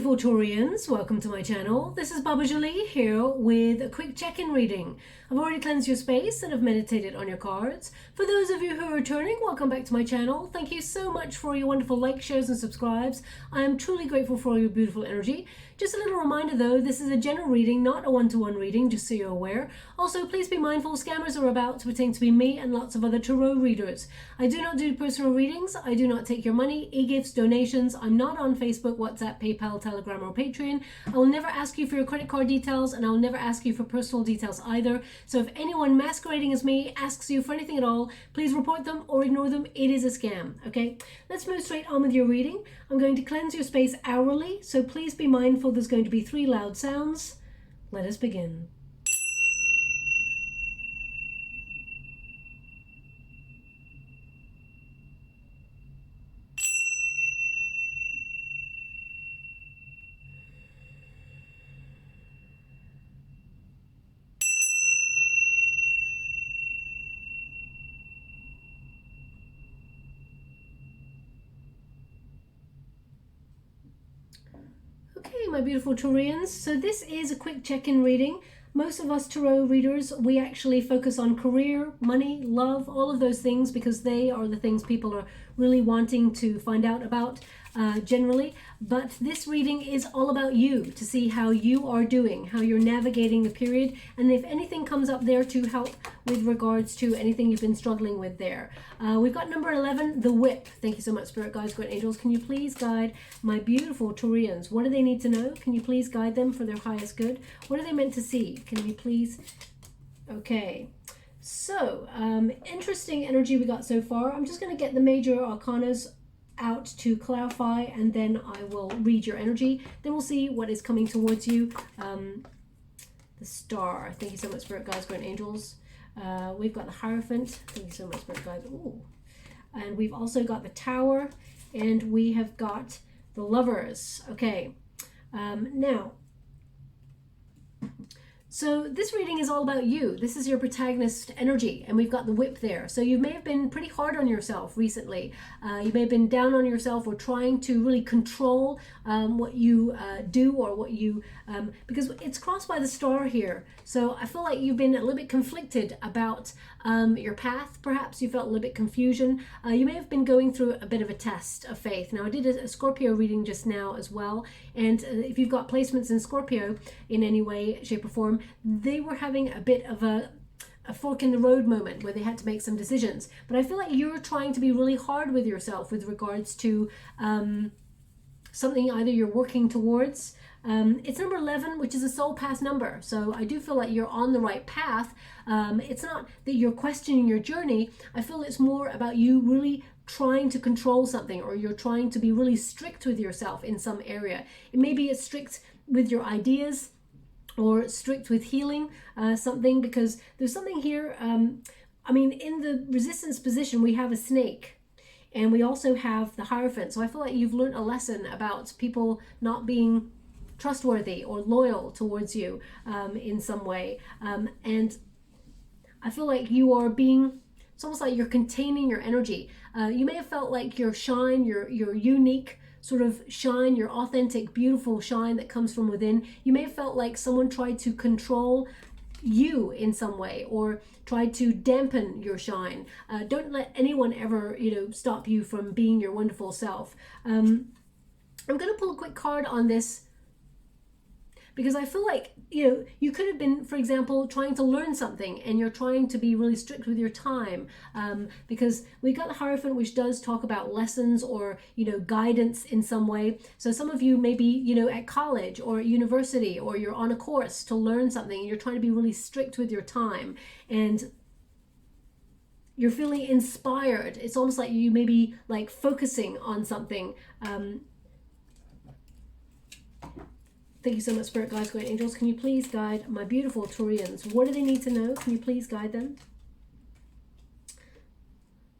beautiful Taurians, welcome to my channel. This is Baba Jolie here with a quick check-in reading. I've already cleansed your space and have meditated on your cards. For those of you who are returning, welcome back to my channel. Thank you so much for your wonderful likes, shares and subscribes. I am truly grateful for your beautiful energy. Just a little reminder though, this is a general reading, not a one-to-one reading, just so you're aware. Also, please be mindful, scammers are about to pretend to be me and lots of other tarot readers. I do not do personal readings. I do not take your money, e-gifts, donations. I'm not on Facebook, WhatsApp, PayPal, Telegram or Patreon. I will never ask you for your credit card details and I'll never ask you for personal details either. So if anyone masquerading as me asks you for anything at all, please report them or ignore them. It is a scam, okay? Let's move straight on with your reading. I'm going to cleanse your space hourly, so please be mindful there's going to be 3 loud sounds. Let us begin. Okay, my beautiful Taurians, so this is a quick check-in reading. Most of us tarot readers, we actually focus on career, money, love, all of those things because they are the things people are really wanting to find out about generally. But this reading is all about you, to see how you are doing, how you're navigating the period, and if anything comes up there to help with regards to anything you've been struggling with there. We've got number 11, the whip. Thank you so much, Spirit Guides, Great Angels. Can you please guide my beautiful Taurians? What do they need to know? Can you please guide them for their highest good? What are they meant to see? Can you please? Okay. So, interesting energy we got so far. I'm just going to get the major arcanas out to clarify and then I will read your energy. Then we'll see what is coming towards you. The star. Thank you so much, Spirit Guides, Great Angels. We've got the Hierophant. Thank you so much, Spirit Guides. Ooh. And we've also got the Tower and we have got the Lovers. Okay. Now, so this reading is all about you. This is your protagonist energy, and we've got the whip there. So you may have been pretty hard on yourself recently. You may have been down on yourself or trying to really control what you do or what you, because it's crossed by the star here. So I feel like you've been a little bit conflicted about your path. Perhaps you felt a little bit confusion. You may have been going through a bit of a test of faith. Now I did a Scorpio reading just now as well. And if you've got placements in Scorpio in any way, shape or form, they were having a bit of a fork in the road moment where they had to make some decisions. But I feel like you're trying to be really hard with yourself with regards to something either you're working towards. It's number 11, which is a soul path number. So I do feel like you're on the right path. It's not that you're questioning your journey. I feel it's more about you really trying to control something, or you're trying to be really strict with yourself in some area. It may be strict with your ideas or strict with healing something, because there's something here. I mean, in the resistance position, we have a snake. And we also have the Hierophant. So I feel like you've learned a lesson about people not being trustworthy or loyal towards you in some way. And I feel like you are being, it's almost like you're containing your energy. You may have felt like your shine, your unique sort of shine, your authentic, beautiful shine that comes from within. You may have felt like someone tried to control you in some way or tried to dampen your shine. Don't let anyone ever, stop you from being your wonderful self. I'm going to pull a quick card on this because I feel like, you could have been, for example, trying to learn something and you're trying to be really strict with your time, because we got the Hierophant, which does talk about lessons or, guidance in some way. So some of you may be, at college or at university, or you're on a course to learn something and you're trying to be really strict with your time and you're feeling inspired. It's almost like you may be like focusing on something. Thank you so much, Spirit Guides, Great Angels. Can you please guide my beautiful Taurians? What do they need to know? Can you please guide them?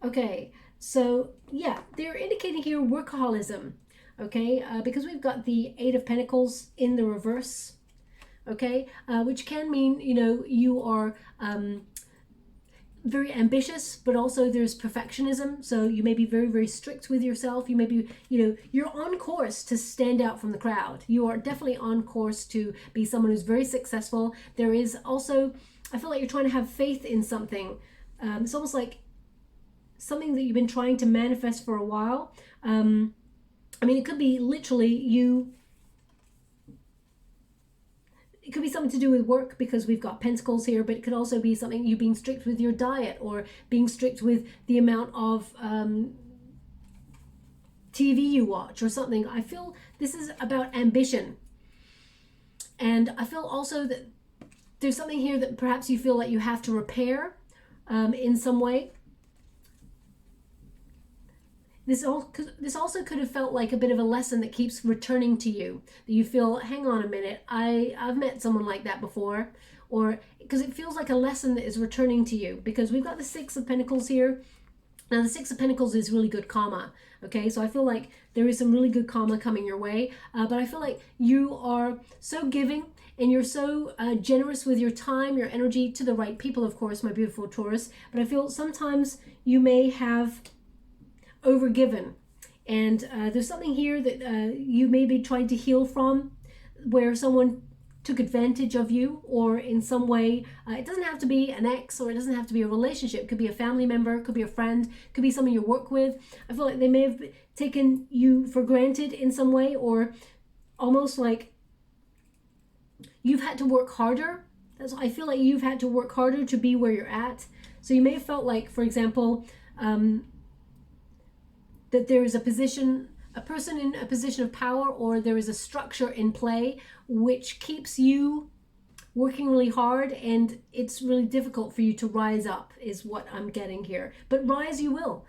Okay, so yeah, they're indicating here workaholism, okay? Because we've got the 8 of Pentacles in the reverse, okay? Which can mean, you are very ambitious, but also there's perfectionism. So you may be very, very strict with yourself. You may be, you're on course to stand out from the crowd. You are definitely on course to be someone who's very successful. There is also, I feel like you're trying to have faith in something. It's almost like something that you've been trying to manifest for a while. It could be literally it could be something to do with work, because we've got pentacles here, but it could also be something you being strict with your diet, or being strict with the amount of TV you watch or something. I feel this is about ambition. And I feel also that there's something here that perhaps you feel like you have to repair in some way. This also could have felt like a bit of a lesson that keeps returning to you, that you feel, hang on a minute, I've met someone like that before, or because it feels like a lesson that is returning to you, because we've got the Six of Pentacles here. Now the Six of Pentacles is really good karma, okay? So I feel like there is some really good karma coming your way, but I feel like you are so giving, and you're so generous with your time, your energy, to the right people, of course, my beautiful Taurus, but I feel sometimes you may have overgiven, and there's something here that you may be trying to heal from, where someone took advantage of you, or in some way, it doesn't have to be an ex, or it doesn't have to be a relationship. It could be a family member, it could be a friend, it could be someone you work with. I feel like they may have taken you for granted in some way, or almost like you've had to work harder. I feel like you've had to work harder to be where you're at. So you may have felt like, for example, that there is a person in a position of power, or there is a structure in play which keeps you working really hard, and it's really difficult for you to rise up, is what I'm getting here. But rise you will.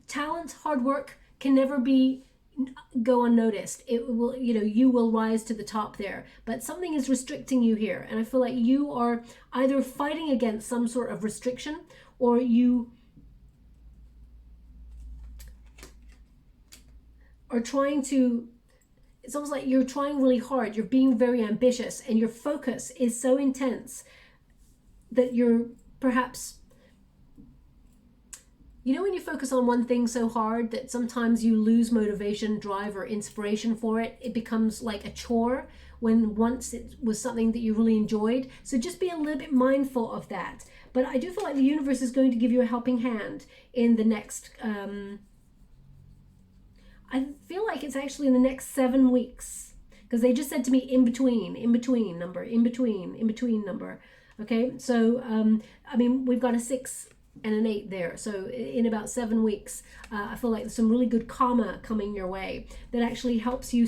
Talent, hard work can never go unnoticed. It will, you will rise to the top there. But something is restricting you here, and I feel like you are either fighting against some sort of restriction, or you are trying to, it's almost like you're trying really hard, you're being very ambitious, and your focus is so intense that you're perhaps, when you focus on one thing so hard that sometimes you lose motivation, drive, or inspiration for it. It becomes like a chore, when once it was something that you really enjoyed. So just be a little bit mindful of that. But I do feel like the universe is going to give you a helping hand in the next I feel like it's actually in the next 7 weeks, because they just said to me in between number. Okay, so we've got a 6 and an 8 there. So in about 7 weeks, I feel like there's some really good karma coming your way that actually helps you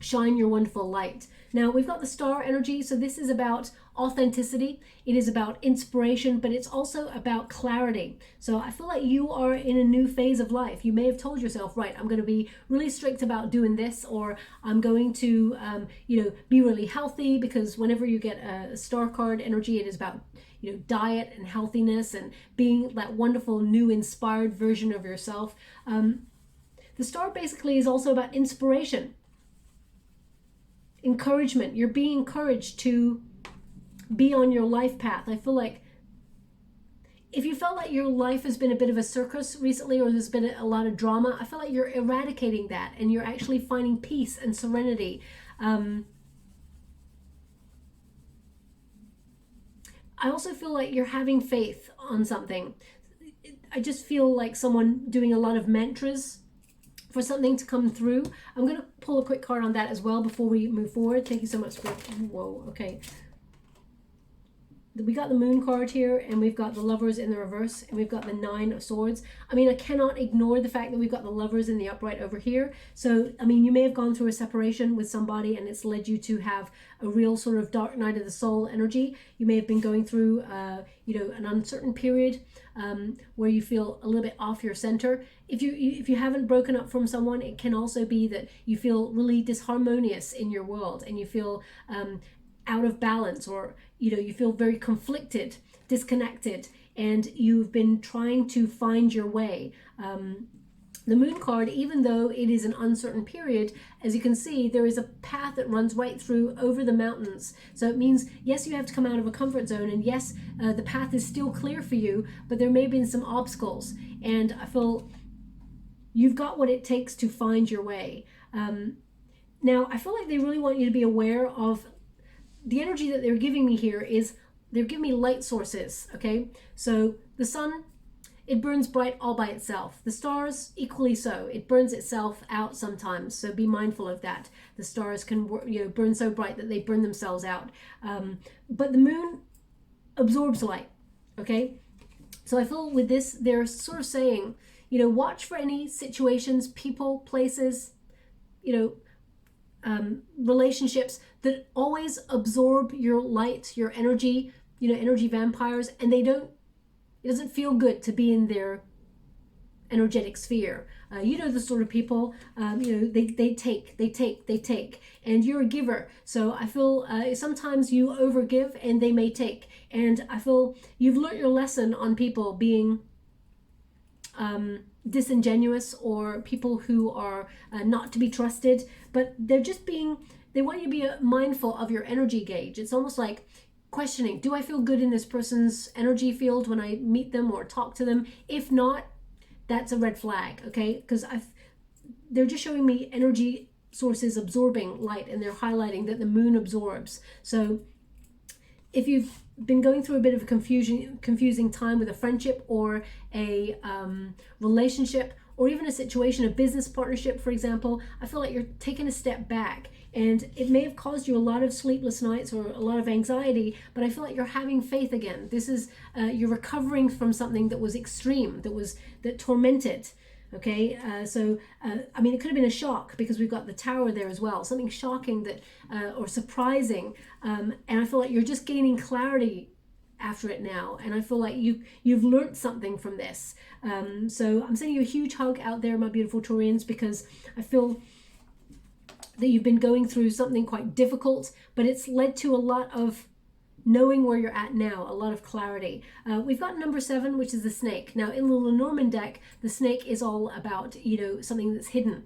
shine your wonderful light. Now we've got the star energy, so this is about authenticity, it is about inspiration, but it's also about clarity. So I feel like you are in a new phase of life. You may have told yourself, right, I'm going to be really strict about doing this, or I'm going to be really healthy, because whenever you get a star card energy, it is about diet and healthiness and being that wonderful new inspired version of yourself. The star basically is also about inspiration, encouragement. You're being encouraged to be on your life path. I feel like if you felt like your life has been a bit of a circus recently, or there's been a lot of drama, I feel like you're eradicating that, and you're actually finding peace and serenity. I also feel like you're having faith on something. I just feel like someone doing a lot of mantras for something to come through. I'm going to pull a quick card on that as well before we move forward. Thank you so much for, whoa, okay. We got the Moon card here, and we've got the Lovers in the reverse, and we've got the 9 of Swords. I cannot ignore the fact that we've got the Lovers in the upright over here. So, you may have gone through a separation with somebody, and it's led you to have a real sort of dark night of the soul energy. You may have been going through, an uncertain period where you feel a little bit off your center. If you haven't broken up from someone, it can also be that you feel really disharmonious in your world, and you feel out of balance, or you feel very conflicted, disconnected, and you've been trying to find your way. The moon card, even though it is an uncertain period, as you can see, there is a path that runs right through over the mountains. So it means, yes, you have to come out of a comfort zone, and yes, the path is still clear for you, but there may have been some obstacles. And I feel you've got what it takes to find your way. Now, I feel like they really want you to be aware of the energy that they're giving me here is they're giving me light sources, okay? So the sun, it burns bright all by itself. The stars, equally so. It burns itself out sometimes, so be mindful of that. The stars can, burn so bright that they burn themselves out. But the moon absorbs light, okay? So I feel with this, they're sort of saying, watch for any situations, people, places, relationships that always absorb your light, your energy, energy vampires, and it doesn't feel good to be in their energetic sphere. The sort of people, they take, and you're a giver. So I feel sometimes you overgive and they may take. And I feel you've learned your lesson on people being disingenuous or people who are not to be trusted, but they want you to be mindful of your energy gauge. It's almost like questioning, do I feel good in this person's energy field when I meet them or talk to them? If not, that's a red flag, okay? Because they're just showing me energy sources absorbing light, and they're highlighting that the moon absorbs. So if you've been going through a bit of a confusing time with a friendship or a relationship, or even a situation, a business partnership, for example, I feel like you're taking a step back, and it may have caused you a lot of sleepless nights or a lot of anxiety, but I feel like you're having faith again. This is, you're recovering from something that was extreme, that tormented. Okay, I mean, it could have been a shock because we've got the Tower there as well, something shocking that or surprising, and I feel like you're just gaining clarity after it now, and I feel like you've learned something from this. So I'm sending you a huge hug out there, my beautiful Taurians, because I feel that you've been going through something quite difficult, but it's led to a lot of knowing where you're at now, a lot of clarity. We've got number 7, which is the snake. Now in the Lenormand deck, the snake is all about, something that's hidden,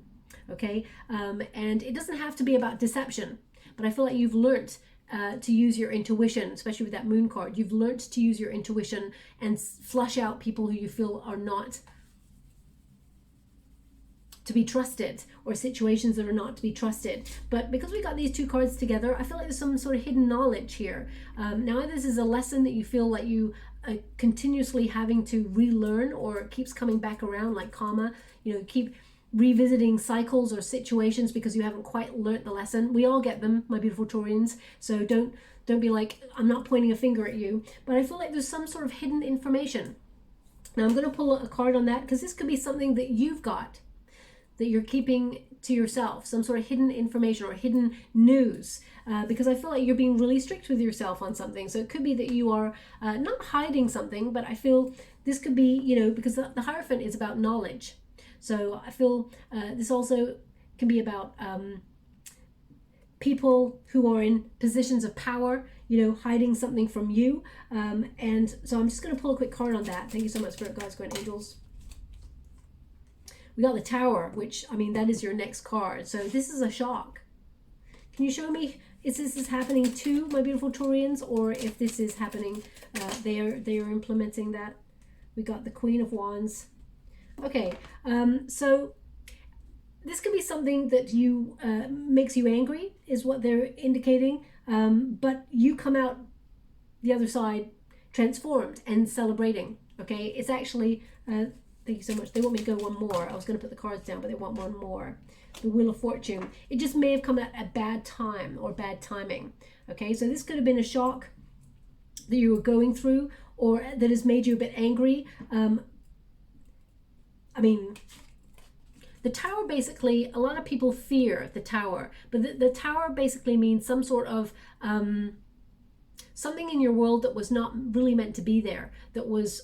okay? And it doesn't have to be about deception, but I feel like you've learnt to use your intuition, especially with that moon card. You've learnt to use your intuition and flush out people who you feel are not to be trusted, or situations that are not to be trusted. But because we got these two cards together, I feel like there's some sort of hidden knowledge here. Now this is a lesson that you feel like you continuously having to relearn, or it keeps coming back around like karma. Keep revisiting cycles or situations because you haven't quite learnt the lesson. We all get them, my beautiful Taurians, so don't be like, I'm not pointing a finger at you, but I feel like there's some sort of hidden information. Now I'm going to pull a card on that, because this could be something that you've got that you're keeping to yourself, some sort of hidden information or hidden news, because I feel like you're being really strict with yourself on something. So it could be that you are not hiding something, but I feel this could be, because the Hierophant is about knowledge. So I feel this also can be about people who are in positions of power, hiding something from you. And so I'm just going to pull a quick card on that. Thank you so much, Spirit Guides, Grand Angels. We got the Tower, which, I mean, that is your next card. So this is a shock. Can you show me if this is happening to my beautiful Taurians, or if this is happening, they are implementing that? We got the Queen of Wands. Okay, so this could be something that makes you angry, is what they're indicating, but you come out the other side transformed and celebrating. Okay, it's actually... thank you so much. They want me to go one more. I was going to put the cards down, but they want one more. The Wheel of Fortune. It just may have come at a bad time or bad timing. Okay, so this could have been a shock that you were going through, or that has made you a bit angry. I mean, the Tower basically, a lot of people fear the Tower, but the Tower basically means some sort of something in your world that was not really meant to be there, that was,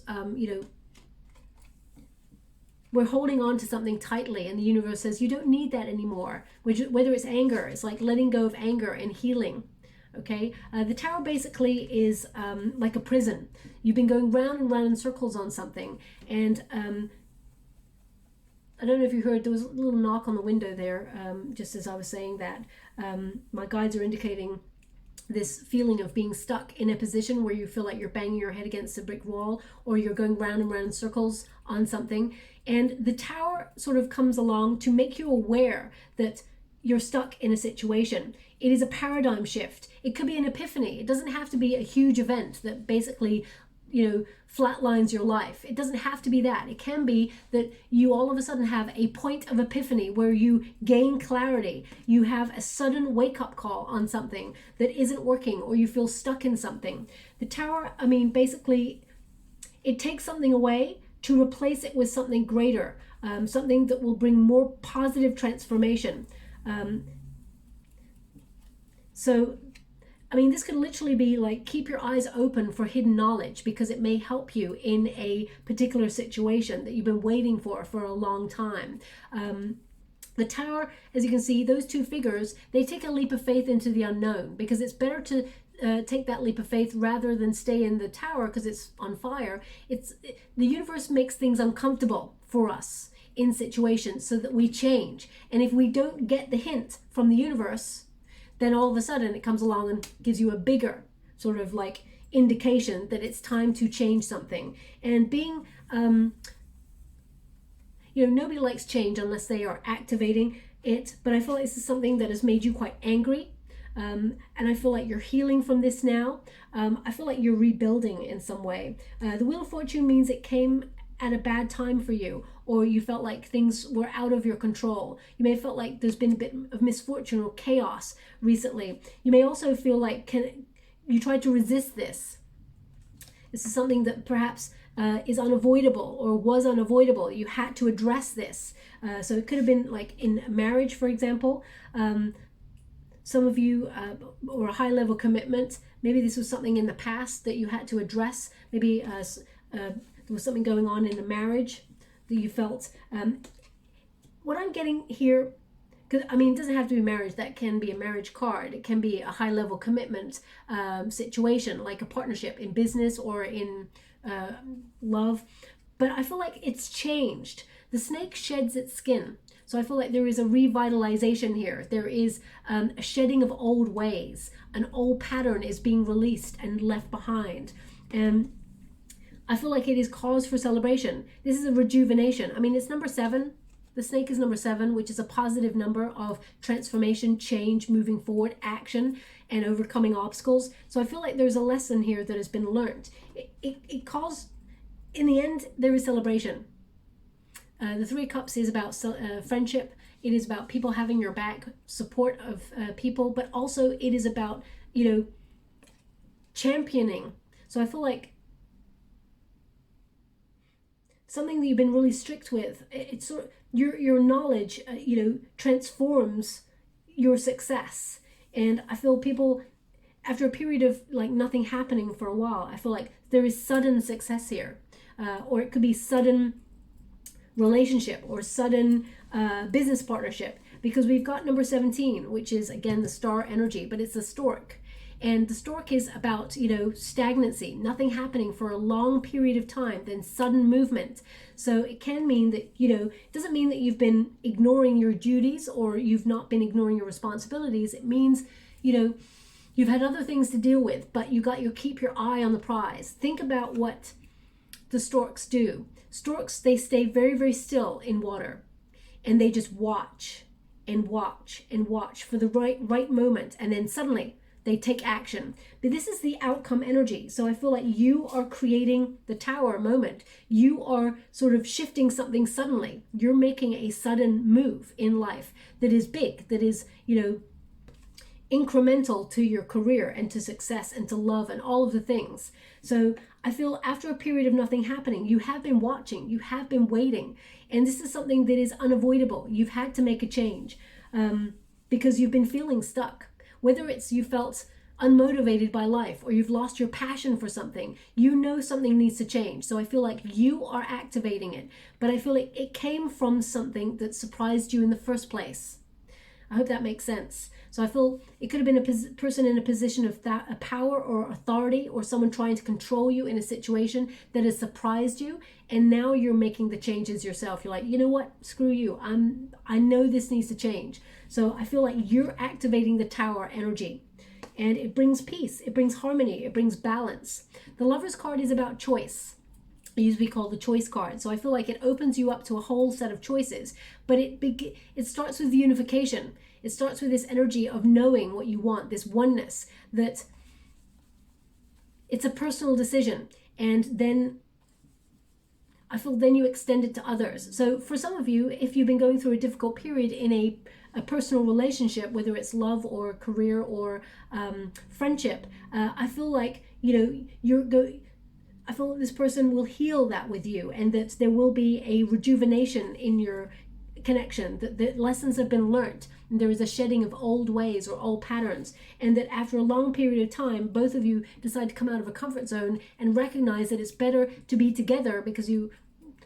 we're holding on to something tightly, and the universe says you don't need that anymore. Whether it's anger, it's like letting go of anger and healing. Okay, the Tower basically is like a prison. You've been going round and round in circles on something, and I don't know if you heard, there was a little knock on the window there, just as I was saying that. My guides are indicating this feeling of being stuck in a position where you feel like you're banging your head against a brick wall, or you're going round and round in circles on something. And the Tower sort of comes along to make you aware that you're stuck in a situation. It is a paradigm shift. It could be an epiphany. It doesn't have to be a huge event that basically, you know, flatlines your life. It doesn't have to be that. It can be that you all of a sudden have a point of epiphany where you gain clarity. You have a sudden wake-up call on something that isn't working, or you feel stuck in something. The Tower, I mean, basically, it takes something away to replace it with something greater, something that will bring more positive transformation. So, I mean, this could literally be like, keep your eyes open for hidden knowledge, because it may help you in a particular situation that you've been waiting for a long time. The Tower, as you can see, those two figures, they take a leap of faith into the unknown, because it's better to take that leap of faith rather than stay in the Tower because it's on fire. The universe makes things uncomfortable for us in situations so that we change. And if we don't get the hint from the universe, then all of a sudden it comes along and gives you a bigger sort of like indication that it's time to change something. And being, you know, nobody likes change unless they are activating it, but I feel like this is something that has made you quite angry. And I feel like you're healing from this now. I feel like you're rebuilding in some way. The Wheel of Fortune means it came at a bad time for you, or you felt like things were out of your control. You may have felt like there's been a bit of misfortune or chaos recently. You may also feel like you tried to resist this. This is something that perhaps is unavoidable or was unavoidable. You had to address this. So it could have been like in marriage, for example. Some of you, or a high-level commitment. Maybe this was something in the past that you had to address. Maybe there was something going on in the marriage that you felt. What I'm getting here, because I mean, it doesn't have to be marriage. That can be a marriage card. It can be a high-level commitment situation, like a partnership in business or in love. But I feel like it's changed. The snake sheds its skin. So I feel like there is a revitalization here. There is a shedding of old ways. An old pattern is being released and left behind. And I feel like it is cause for celebration. This is a rejuvenation. I mean, it's number 7. The snake is number 7, which is a positive number of transformation, change, moving forward, action, and overcoming obstacles. So I feel like there's a lesson here that has been learned. It calls, in the end, there is celebration. The 3 of Cups is about friendship. It is about people having your back, support of people, but also it is about, you know, championing. So I feel like something that you've been really strict with, it's sort of, your knowledge, you know, transforms your success. And I feel people, after a period of like nothing happening for a while, I feel like there is sudden success here, or it could be sudden relationship or sudden business partnership, because we've got number 17, which is again the star energy, but it's a stork. And the stork is about, you know, stagnancy, nothing happening for a long period of time, then sudden movement. So it can mean that, you know, it doesn't mean that you've been ignoring your duties or you've not been ignoring your responsibilities. It means, you know, you've had other things to deal with, but keep your eye on the prize. Think about what the storks do. Storks, they stay very, very still in water, and they just watch and watch and watch for the right moment, and then suddenly they take action. But this is the outcome energy. So I feel like you are creating the Tower moment. You are sort of shifting something suddenly. You're making a sudden move in life that is big, that is, you know, incremental to your career and to success and to love and all of the things. So I feel after a period of nothing happening, you have been watching, you have been waiting, and this is something that is unavoidable. You've had to make a change because you've been feeling stuck. Whether it's you felt unmotivated by life or you've lost your passion for something, you know something needs to change. So I feel like you are activating it, but I feel like it came from something that surprised you in the first place. I hope that makes sense. So I feel it could have been a person in a position of a power or authority, or someone trying to control you in a situation that has surprised you, and now you're making the changes yourself. You're like, you know what, screw you, I know this needs to change. So I feel like you're activating the Tower energy, and it brings peace, it brings harmony, it brings balance. The Lover's card is about choice. It used to be called the choice card. So I feel like it opens you up to a whole set of choices, but it starts with unification. It starts with this energy of knowing what you want, this oneness, that it's a personal decision. And then I feel then you extend it to others. So for some of you, if you've been going through a difficult period in a personal relationship, whether it's love or career or friendship, I feel like, you know, I feel that this person will heal that with you, and that there will be a rejuvenation in your connection, that lessons have been learnt, and there is a shedding of old ways or old patterns, and that after a long period of time, both of you decide to come out of a comfort zone and recognize that it's better to be together because you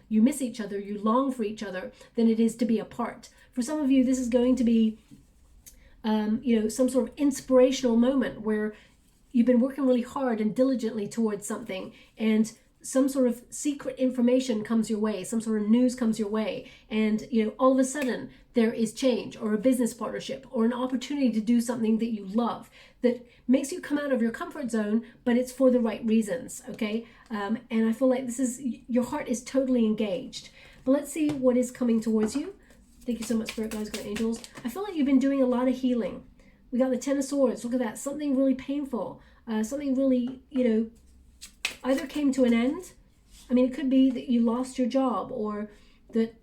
miss each other, you long for each other, than it is to be apart. For some of you, this is going to be, you know, some sort of inspirational moment where you've been working really hard and diligently towards something, and some sort of secret information comes your way, some sort of news comes your way, and you know, all of a sudden there is change, or a business partnership, or an opportunity to do something that you love, that makes you come out of your comfort zone, but it's for the right reasons. Okay, and I feel like this is, your heart is totally engaged. But let's see what is coming towards you. Thank you so much, Spirit Guides, Guardian Angels. I feel like you've been doing a lot of healing. We got the Ten of Swords. Look at that. Something really painful. Something really, you know, either came to an end. I mean, it could be that you lost your job, or that,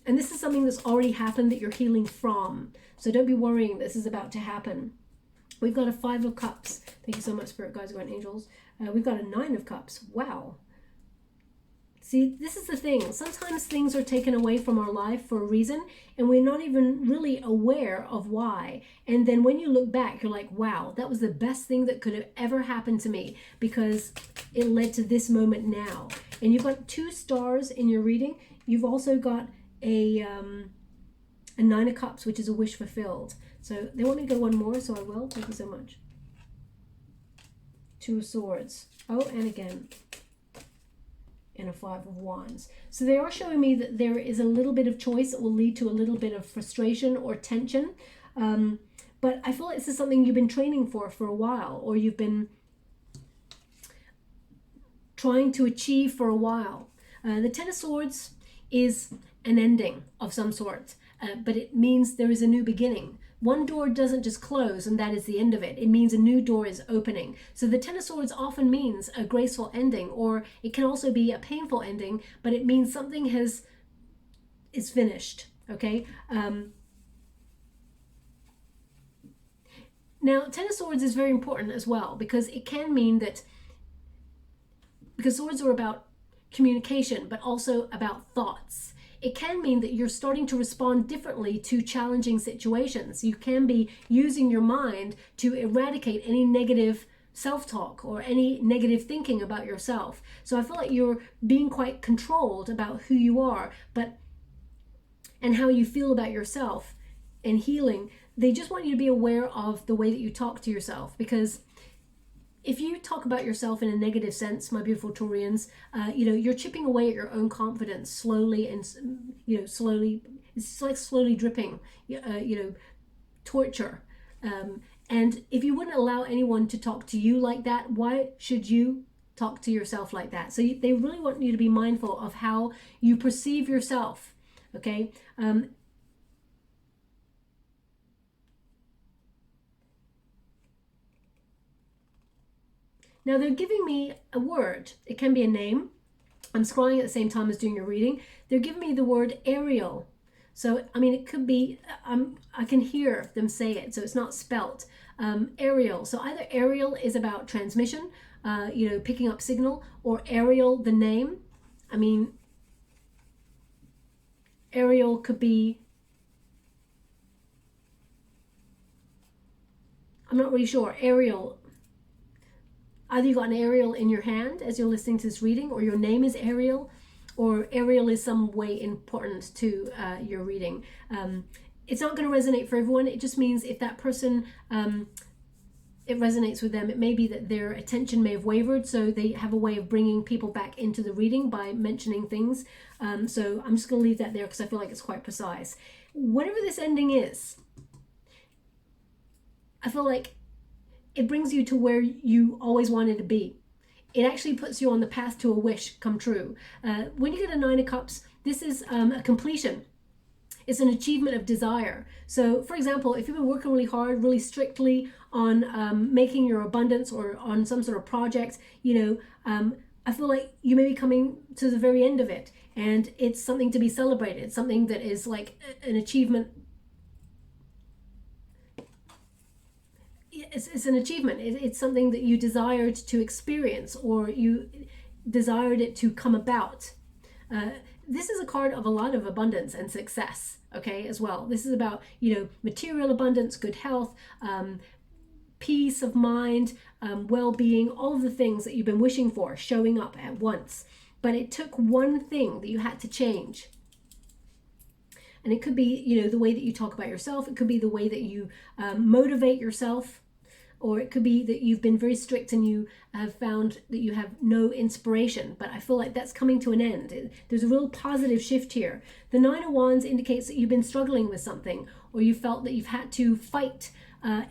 and this is something that's already happened that you're healing from. So don't be worrying this is about to happen. We've got a Five of Cups. Thank you so much, Spirit Guides, Guardian Angels. We've got a Nine of Cups. Wow. See, this is the thing. Sometimes things are taken away from our life for a reason, and we're not even really aware of why. And then when you look back, you're like, wow, that was the best thing that could have ever happened to me, because it led to this moment now. And you've got 2 stars in your reading. You've also got a Nine of Cups, which is a wish fulfilled. So they want me to go one more, so I will. Thank you so much. 2 of Swords. Oh, and again, and a Five of Wands. So they are showing me that there is a little bit of choice that will lead to a little bit of frustration or tension. But I feel like this is something you've been training for a while, or you've been trying to achieve for a while. The Ten of Swords is an ending of some sort, but it means there is a new beginning. One door doesn't just close and that is the end of it. It means a new door is opening. So the Ten of Swords often means a graceful ending, or it can also be a painful ending, but it means something is finished. Okay. Now, Ten of Swords is very important as well, because it can mean that, because swords are about communication, but also about thoughts. It can mean that you're starting to respond differently to challenging situations. You can be using your mind to eradicate any negative self-talk or any negative thinking about yourself. So I feel like you're being quite controlled about who you are, and how you feel about yourself. And healing, they just want you to be aware of the way that you talk to yourself, because if you talk about yourself in a negative sense, my beautiful Taurians, you know, you're chipping away at your own confidence slowly, and you know, slowly. It's like slowly dripping, you know, torture. And if you wouldn't allow anyone to talk to you like that, why should you talk to yourself like that? So they really want you to be mindful of how you perceive yourself. Okay. Now they're giving me a word. It can be a name. I'm scrolling at the same time as doing your reading. They're giving me the word Ariel. So, I mean, it could be, I can hear them say it, so it's not spelt. Ariel. So either Ariel is about transmission, you know, picking up signal, or Ariel, the name. I mean, Ariel could be, I'm not really sure. Ariel. Either you got an Ariel in your hand as you're listening to this reading, or your name is Ariel, or Ariel is some way important to your reading. it's not going to resonate for everyone. It just means if that person, it resonates with them, it may be that their attention may have wavered, so they have a way of bringing people back into the reading by mentioning things. So I'm just going to leave that there because I feel like it's quite precise. Whatever this ending is, I feel like it brings you to where you always wanted to be. It actually puts you on the path to a wish come true. When you get a Nine of Cups, this is a completion. It's an achievement of desire. So, for example, if you've been working really hard, really strictly on making your abundance or on some sort of project, you know, I feel like you may be coming to the very end of it, and it's something to be celebrated. It's something that is like an achievement. It's an achievement. It's something that you desired to experience, or you desired it to come about. This is a card of a lot of abundance and success, okay, as well. This is about, you know, material abundance, good health, peace of mind, well-being, all of the things that you've been wishing for showing up at once. But it took one thing that you had to change. And it could be, you know, the way that you talk about yourself. It could be the way that you motivate yourself. Or it could be that you've been very strict and you have found that you have no inspiration. But I feel like that's coming to an end. There's a real positive shift here. The Nine of Wands indicates that you've been struggling with something, or you felt that you've had to fight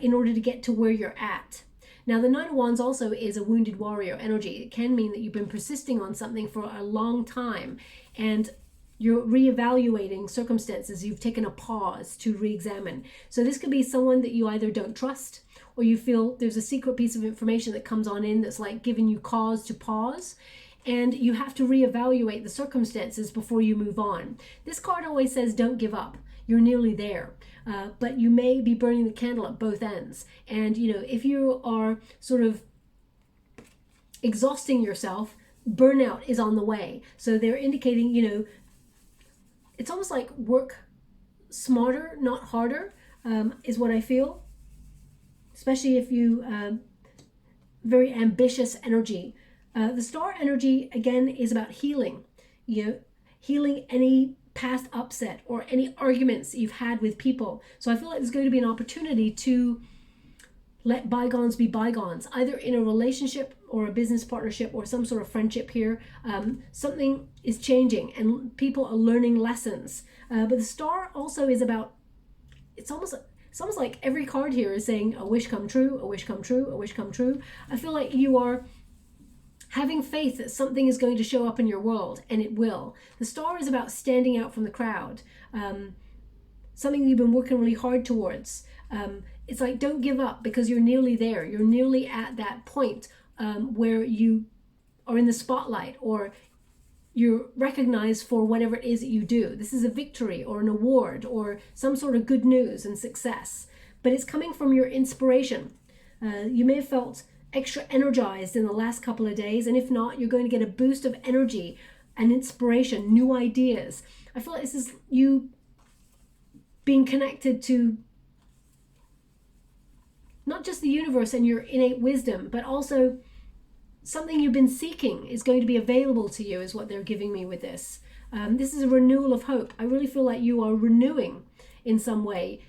in order to get to where you're at. Now, the Nine of Wands also is a wounded warrior energy. It can mean that you've been persisting on something for a long time, and you're reevaluating circumstances. You've taken a pause to re-examine. So this could be someone that you either don't trust, or you feel there's a secret piece of information that comes on in that's like giving you cause to pause, and you have to reevaluate the circumstances before you move on. This card always says don't give up. You're nearly there, but you may be burning the candle at both ends. And you know, if you are sort of exhausting yourself, burnout is on the way. So they're indicating, you know, it's almost like work smarter, not harder, is what I feel. Especially if you very ambitious energy. The star energy, again, is about healing. You know, healing any past upset or any arguments that you've had with people. So I feel like there's going to be an opportunity to let bygones be bygones, either in a relationship or a business partnership or some sort of friendship here. Something is changing and people are learning lessons. But the star also is about, it's almost like every card here is saying a wish come true, a wish come true, a wish come true. I feel like you are having faith that something is going to show up in your world, and it will. The star is about standing out from the crowd, something you've been working really hard towards. It's like, don't give up, because you're nearly there. You're nearly at that point where you are in the spotlight, or you're recognized for whatever it is that you do. This is a victory or an award or some sort of good news and success, but it's coming from your inspiration. You may have felt extra energized in the last couple of days, and if not, you're going to get a boost of energy and inspiration, new ideas. I feel like this is you being connected to not just the universe and your innate wisdom, but also something you've been seeking is going to be available to you, is what they're giving me with this. This is a renewal of hope. I really feel like you are renewing in some way.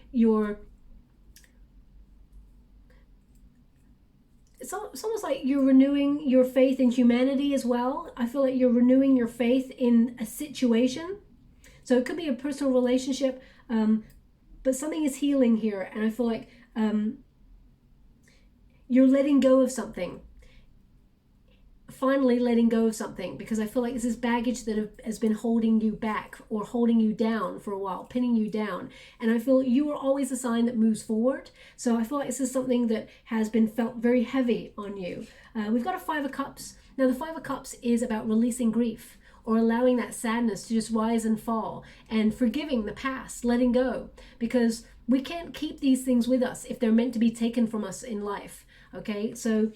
It's almost like you're renewing your faith in humanity as well. I feel like you're renewing your faith in a situation. So it could be a personal relationship, but something is healing here. And I feel like you're letting go of something. Finally letting go of something, because I feel like this is baggage that has been holding you back or holding you down for a while, pinning you down. And I feel you are always a sign that moves forward. So I feel like this is something that has been felt very heavy on you. We've got a Five of Cups. Now the Five of Cups is about releasing grief, or allowing that sadness to just rise and fall, and forgiving the past, letting go, because we can't keep these things with us if they're meant to be taken from us in life. Okay, so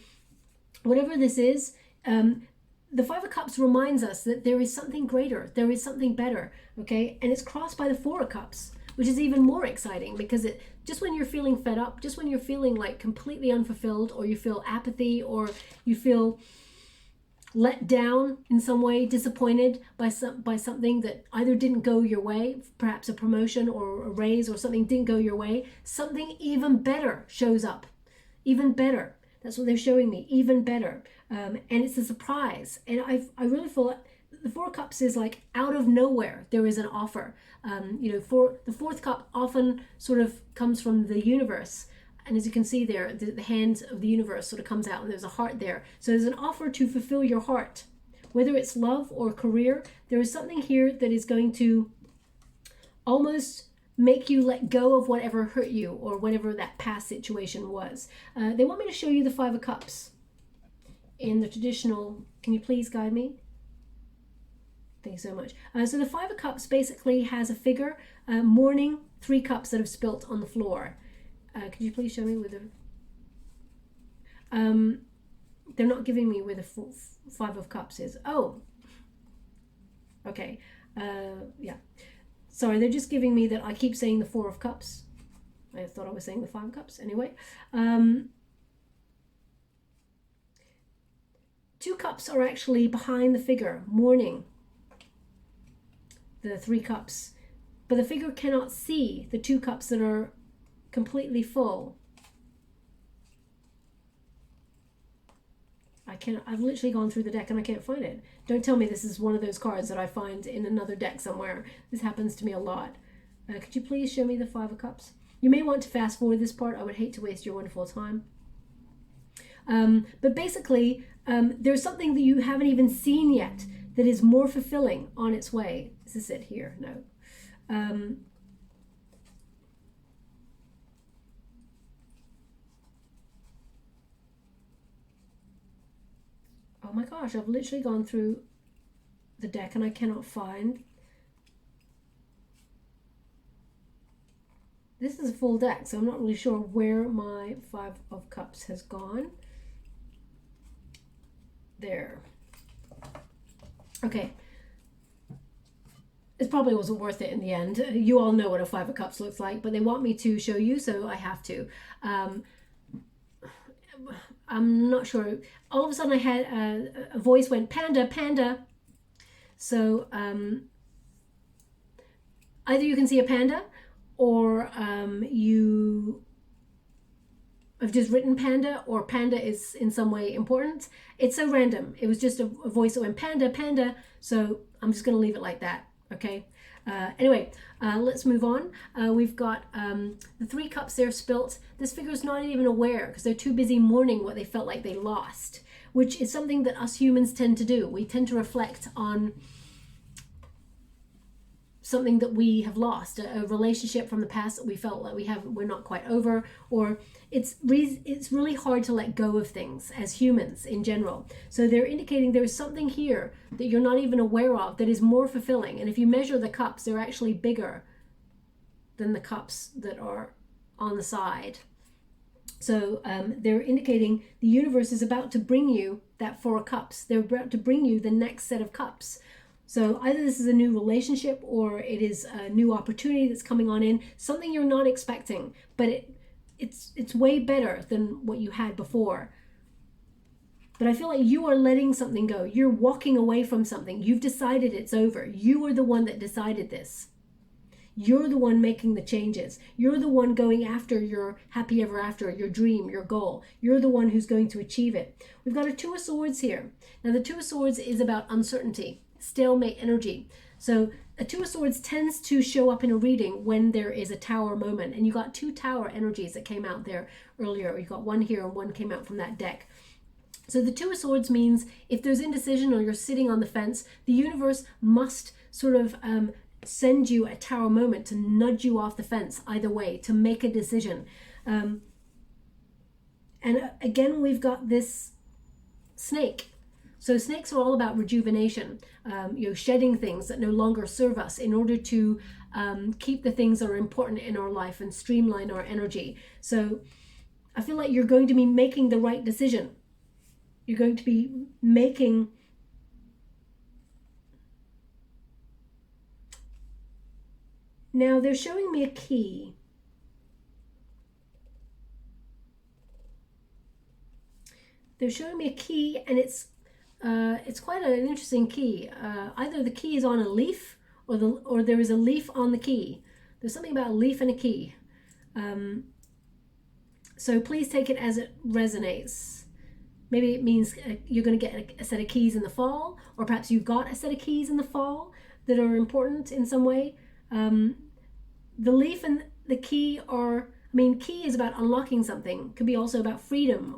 whatever this is, the Five of Cups reminds us that there is something greater, there is something better, okay? And it's crossed by the Four of Cups, which is even more exciting, because it just when you're feeling fed up, just when you're feeling like completely unfulfilled, or you feel apathy, or you feel let down in some way, disappointed by something that either didn't go your way, perhaps a promotion or a raise, or something didn't go your way, something even better shows up. Even better. That's what they're showing me. Even better. And it's a surprise. And I really feel like the Four of Cups is like out of nowhere there is an offer. For the fourth cup often sort of comes from the universe. And as you can see there, the hand of the universe sort of comes out and there's a heart there. So there's an offer to fulfill your heart. Whether it's love or career, there is something here that is going to almost make you let go of whatever hurt you or whatever that past situation was. They want me to show you the Five of Cups in the traditional. Can you please guide me? Thank you so much. So the Five of Cups basically has a figure, mourning 3 cups that have spilt on the floor. Could you please show me where they're not giving me where the Five of Cups is. Oh, okay. Yeah. Sorry, they're just giving me that I keep saying the Four of Cups. I thought I was saying the Five of Cups. Anyway. 2 cups are actually behind the figure, mourning the 3 cups. But the figure cannot see the 2 cups that are completely full. I've literally gone through the deck and I can't find it. Don't tell me this is one of those cards that I find in another deck somewhere. This happens to me a lot. Could you please show me the Five of Cups? You may want to fast forward this part. I would hate to waste your wonderful time. But basically, there's something that you haven't even seen yet that is more fulfilling on its way. Is this it here? No. Oh my gosh, I've literally gone through the deck and I cannot find. This is a full deck, so I'm not really sure where my Five of Cups has gone. There. Okay. It probably wasn't worth it in the end. You all know what a Five of Cups looks like, but they want me to show you, so I have to. I'm not sure. All of a sudden I had a voice went, panda, panda. So either you can see a panda or you have just written panda, or panda is in some way important. It's so random. It was just a voice that went panda, panda. So I'm just going to leave it like that. Okay. Anyway, let's move on. We've got the 3 cups there spilt. This figure is not even aware because they're too busy mourning what they felt like they lost, which is something that us humans tend to do. We tend to reflect on something that we have lost, a relationship from the past that we felt like we're not quite over, or it's really hard to let go of things as humans in general. So they're indicating there's something here that you're not even aware of that is more fulfilling. And if you measure the cups, they're actually bigger than the cups that are on the side. So they're indicating the universe is about to bring you that 4 cups. They're about to bring you the next set of cups. So either this is a new relationship or it is a new opportunity that's coming on in, something you're not expecting, but it's way better than what you had before. But I feel like you are letting something go. You're walking away from something. You've decided it's over. You are the one that decided this. You're the one making the changes. You're the one going after your happy ever after, your dream, your goal. You're the one who's going to achieve it. We've got a 2 of Swords here. Now the 2 of Swords is about uncertainty, stalemate energy. So a 2 of Swords tends to show up in a reading when there is a Tower moment. And you got 2 Tower energies that came out there earlier. You got one here and one came out from that deck. So the 2 of Swords means if there's indecision or you're sitting on the fence, the universe must sort of send you a Tower moment to nudge you off the fence either way, to make a decision. And again, we've got this snake. So snakes are all about rejuvenation, shedding things that no longer serve us in order to keep the things that are important in our life and streamline our energy. So I feel like you're going to be making the right decision. You're going to be making now they're showing me a key. They're showing me a key, and it's it's quite an interesting key. Either the key is on a leaf, or there is a leaf on the key. There's something about a leaf and a key. So please take it as it resonates. Maybe it means you're going to get a set of keys in the fall, or perhaps you've got a set of keys in the fall that are important in some way. The leaf and the key are, I mean, key is about unlocking something. Could be also about freedom,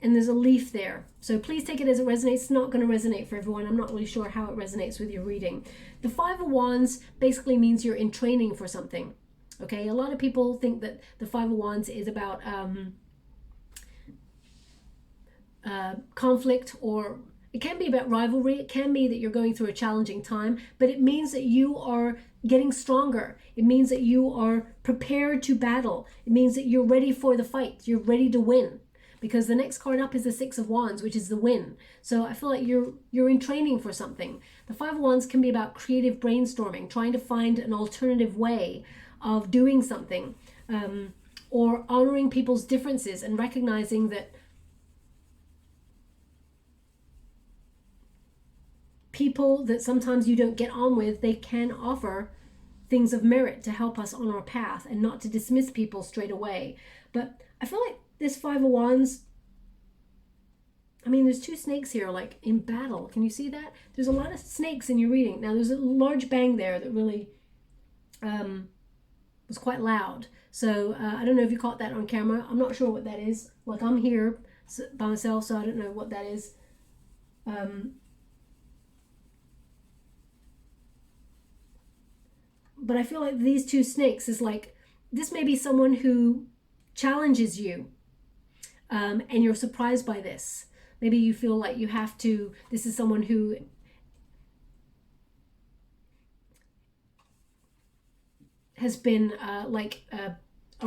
and there's a leaf there. So please take it as it resonates. It's not going to resonate for everyone. I'm not really sure how it resonates with your reading. The Five of Wands basically means you're in training for something. Okay, a lot of people think that the Five of Wands is about conflict, or it can be about rivalry. It can be that you're going through a challenging time, but it means that you are getting stronger. It means that you are prepared to battle. It means that you're ready for the fight. You're ready to win, because the next card up is the Six of Wands, which is the win. So I feel like you're in training for something. The Five of Wands can be about creative brainstorming, trying to find an alternative way of doing something, or honoring people's differences and recognizing that people that sometimes you don't get on with, they can offer things of merit to help us on our path, and not to dismiss people straight away. But I feel like this Five of Wands, I mean, there's two snakes here, like in battle. Can you see that? There's a lot of snakes in your reading. Now, there's a large bang there that really was quite loud. So I don't know if you caught that on camera. I'm not sure what that is. Like, I'm here by myself, so I don't know what that is. But I feel like these two snakes is like, this may be someone who challenges you, and you're surprised by this. Maybe you feel like you have to, this is someone who has been like a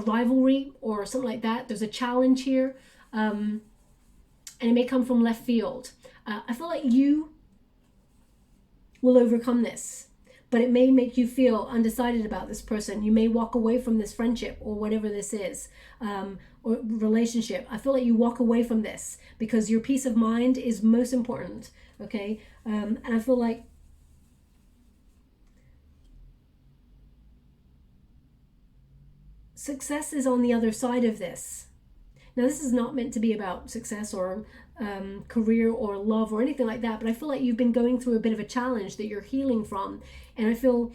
rivalry or something like that. There's a challenge here, and it may come from left field. I feel like you will overcome this, but it may make you feel undecided about this person. You may walk away from this friendship or whatever this is, or relationship. I feel like you walk away from this because your peace of mind is most important, okay? And I feel like success is on the other side of this. Now, this is not meant to be about success or career or love or anything like that, but I feel like you've been going through a bit of a challenge that you're healing from, and I feel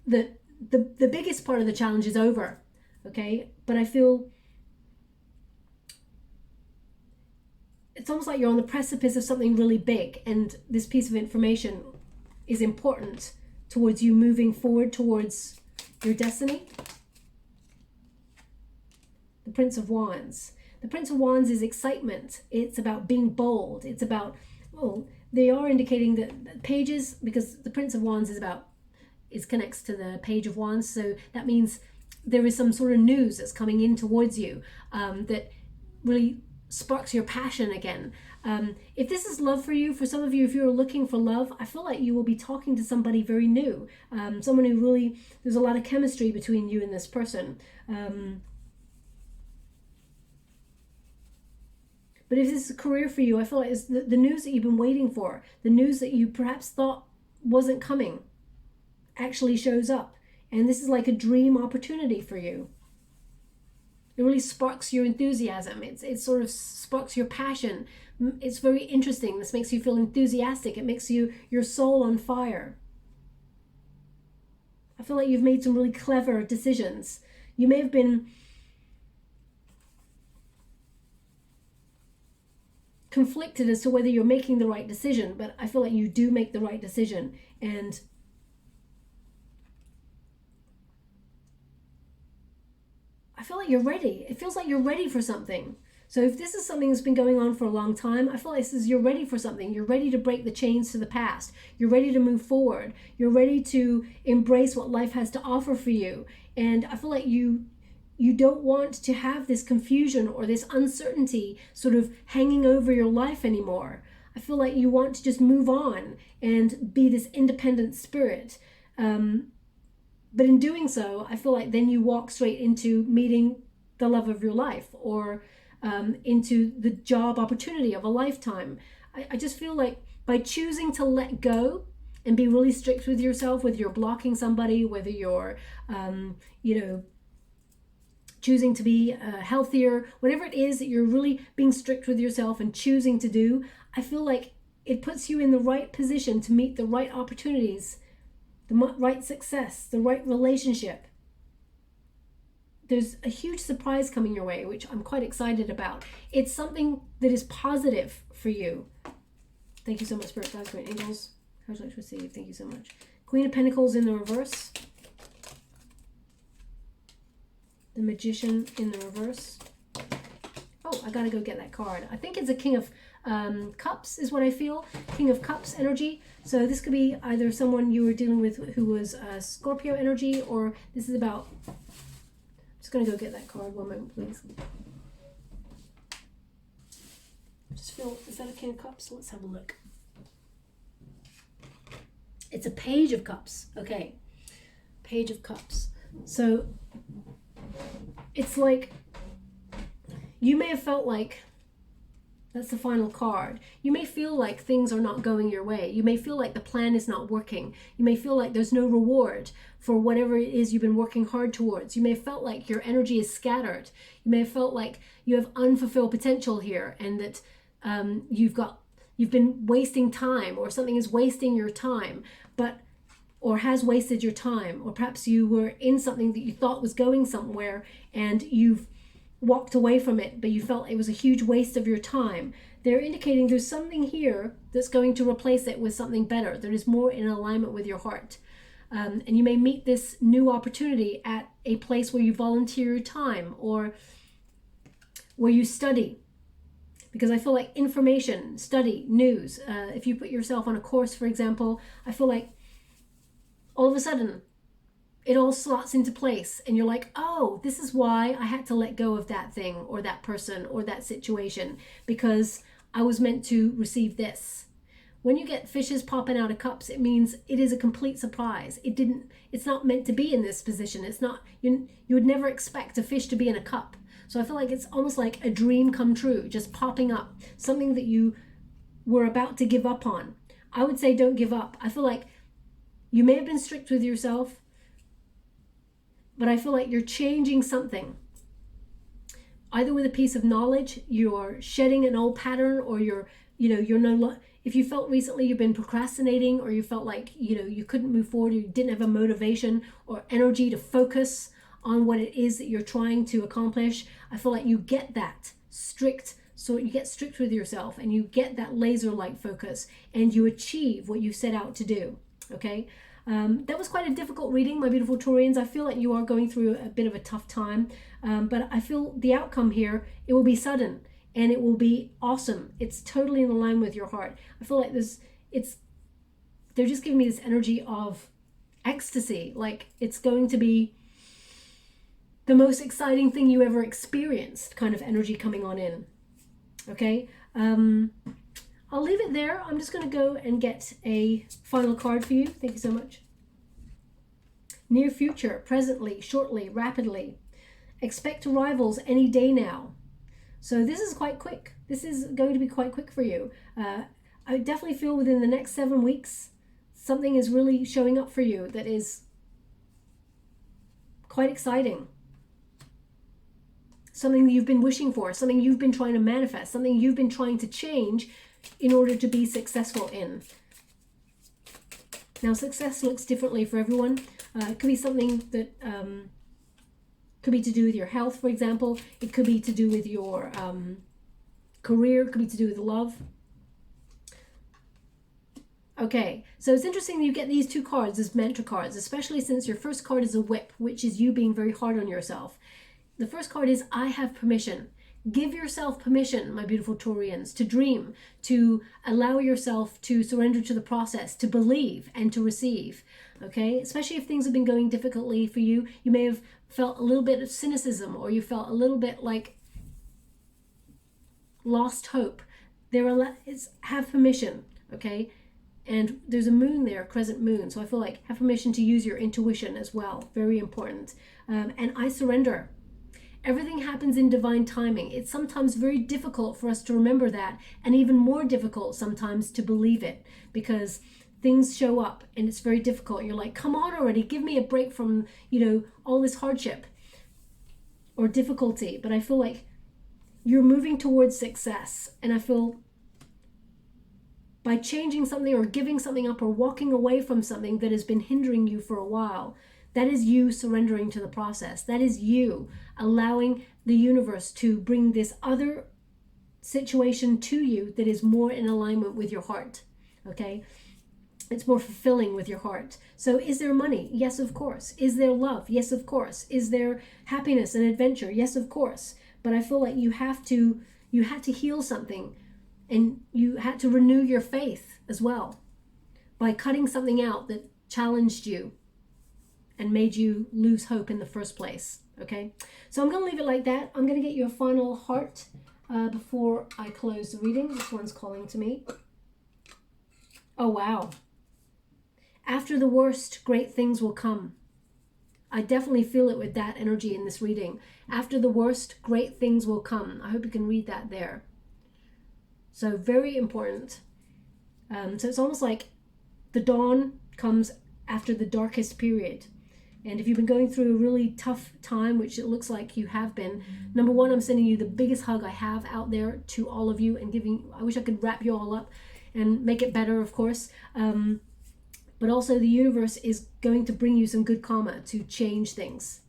that the biggest part of the challenge is over, okay? But I feel it's almost like you're on the precipice of something really big, and this piece of information is important towards you moving forward towards your destiny. The Prince of Wands. The Prince of Wands is excitement. It's about being bold. It's about, well, they are indicating that pages, because the Prince of Wands is connects to the Page of Wands. So that means there is some sort of news that's coming in towards you that really sparks your passion again. If this is love for you, for some of you, if you're looking for love, I feel like you will be talking to somebody very new. Someone who really, there's a lot of chemistry between you and this person. But if this is a career for you, I feel like it's the news that you've been waiting for, the news that you perhaps thought wasn't coming, actually shows up. And this is like a dream opportunity for you. It really sparks your enthusiasm. It sort of sparks your passion. It's very interesting. This makes you feel enthusiastic. It makes your soul on fire. I feel like you've made some really clever decisions. You may have been conflicted as to whether you're making the right decision, but I feel like you do make the right decision, and I feel like you're ready. It feels like you're ready for something. So if this is something that's been going on for a long time, I feel like this is, you're ready for something. You're ready to break the chains to the past. You're ready to move forward. You're ready to embrace what life has to offer for you. And I feel like you don't want to have this confusion or this uncertainty sort of hanging over your life anymore. I feel like you want to just move on and be this independent spirit. But in doing so, I feel like then you walk straight into meeting the love of your life, or into the job opportunity of a lifetime. I just feel like by choosing to let go and be really strict with yourself, whether you're blocking somebody, whether you're, you know, choosing to be healthier, whatever it is that you're really being strict with yourself and choosing to do, I feel like it puts you in the right position to meet the right opportunities, the right success, the right relationship. There's a huge surprise coming your way, which I'm quite excited about. It's something that is positive for you. Thank you so much, Spirit Guides, Great Angels. How would you like to receive? Thank you so much. Queen of Pentacles in the reverse. The Magician in the reverse. Oh, I gotta go get that card. I think it's a King of Cups is what I feel. King of Cups energy. So this could be either someone you were dealing with who was Scorpio energy, or this is about... I'm just gonna go get that card. One moment, please. I just feel, is that a King of Cups? Let's have a look. It's a Page of Cups. Okay. Page of Cups. So it's like you may have felt like that's the final card. You may feel like things are not going your way. You may feel like the plan is not working. You may feel like there's no reward for whatever it is you've been working hard towards. You may have felt like your energy is scattered. You may have felt like you have unfulfilled potential here, and that you've been wasting time, or something is wasting your time, or has wasted your time, or perhaps you were in something that you thought was going somewhere and you've walked away from it, but you felt it was a huge waste of your time. They're indicating there's something here that's going to replace it with something better, that is more in alignment with your heart. And you may meet this new opportunity at a place where you volunteer your time, or where you study. Because I feel like information, study, news, if you put yourself on a course, for example, I feel like all of a sudden it all slots into place and you're like, oh, this is why I had to let go of that thing or that person or that situation, because I was meant to receive this. When you get fishes popping out of cups, it means it is a complete surprise. It's not meant to be in this position. It's not, you would never expect a fish to be in a cup. So I feel like it's almost like a dream come true, just popping up, something that you were about to give up on. I would say don't give up. I feel like you may have been strict with yourself, but I feel like you're changing something. Either with a piece of knowledge, you're shedding an old pattern, or you're if you felt recently you've been procrastinating, or you felt like, you couldn't move forward, you didn't have a motivation or energy to focus on what it is that you're trying to accomplish, I feel like you get that strict, so you get strict with yourself and you get that laser-like focus and you achieve what you set out to do, okay? That was quite a difficult reading, my beautiful Taurians. I feel like you are going through a bit of a tough time, but I feel the outcome here, it will be sudden and it will be awesome. It's totally in line with your heart. I feel like they're just giving me this energy of ecstasy, like it's going to be the most exciting thing you ever experienced kind of energy coming on in, okay? I'll leave it there. I'm just going to go and get a final card for you. Thank you so much. Near future, presently, shortly, rapidly. Expect arrivals any day now. So this is quite quick. This is going to be quite quick for you. I definitely feel within the next 7 weeks, something is really showing up for you that is quite exciting. Something that you've been wishing for, something you've been trying to manifest, something you've been trying to change in order to be successful in. Now, success looks differently for everyone. It could be something that could be to do with your health, for example. It could be to do with your career. It could be to do with love. Okay, so it's interesting that you get these two cards as mantra cards, especially since your first card is a whip, which is you being very hard on yourself. The first card is I have permission. Give yourself permission, my beautiful Taurians, to dream, to allow yourself to surrender to the process, to believe and to receive, okay? Especially if things have been going difficultly for you. You may have felt a little bit of cynicism, or you felt a little bit like lost hope. Have permission, okay? And there's a moon there, a crescent moon. So I feel like have permission to use your intuition as well. Very important. And I surrender. Everything happens in divine timing. It's sometimes very difficult for us to remember that, and even more difficult sometimes to believe it, because things show up and it's very difficult. You're like, come on already, give me a break from, all this hardship or difficulty. But I feel like you're moving towards success, and I feel by changing something or giving something up or walking away from something that has been hindering you for a while, that is you surrendering to the process. That is you allowing the universe to bring this other situation to you that is more in alignment with your heart, okay? It's more fulfilling with your heart. So is there money? Yes, of course. Is there love? Yes, of course. Is there happiness and adventure? Yes, of course. But I feel like you had to heal something, and you had to renew your faith as well by cutting something out that challenged you and made you lose hope in the first place, okay? So I'm going to leave it like that. I'm going to get you a final heart before I close the reading. This one's calling to me. Oh, wow. After the worst, great things will come. I definitely feel it with that energy in this reading. After the worst, great things will come. I hope you can read that there. So very important. So it's almost like the dawn comes after the darkest period. And if you've been going through a really tough time, which it looks like you have been, number one, I'm sending you the biggest hug I have out there to all of you, and I wish I could wrap you all up and make it better, of course. But also the universe is going to bring you some good karma to change things.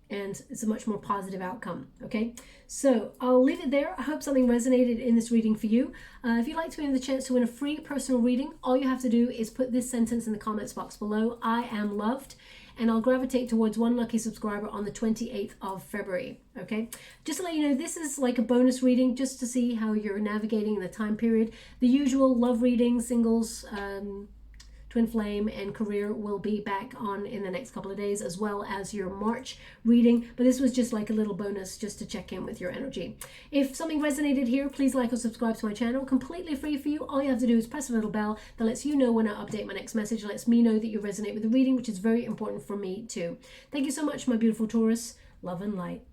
And it's a much more positive outcome, okay? So I'll leave it there. I hope something resonated in this reading for you. If you'd like to win the chance to win a free personal reading, all you have to do is put this sentence in the comments box below: I am loved. And I'll gravitate towards one lucky subscriber on the 28th of February, okay? Just to let you know, this is like a bonus reading just to see how you're navigating in the time period. The usual love reading, singles, twin flame, and career will be back on in the next couple of days, as well as your March reading. But this was just like a little bonus just to check in with your energy. If something resonated here, please like or subscribe to my channel. Completely free for you. All you have to do is press the little bell that lets you know when I update my next message. It lets me know that you resonate with the reading, which is very important for me too. Thank you so much, my beautiful Taurus. Love and light.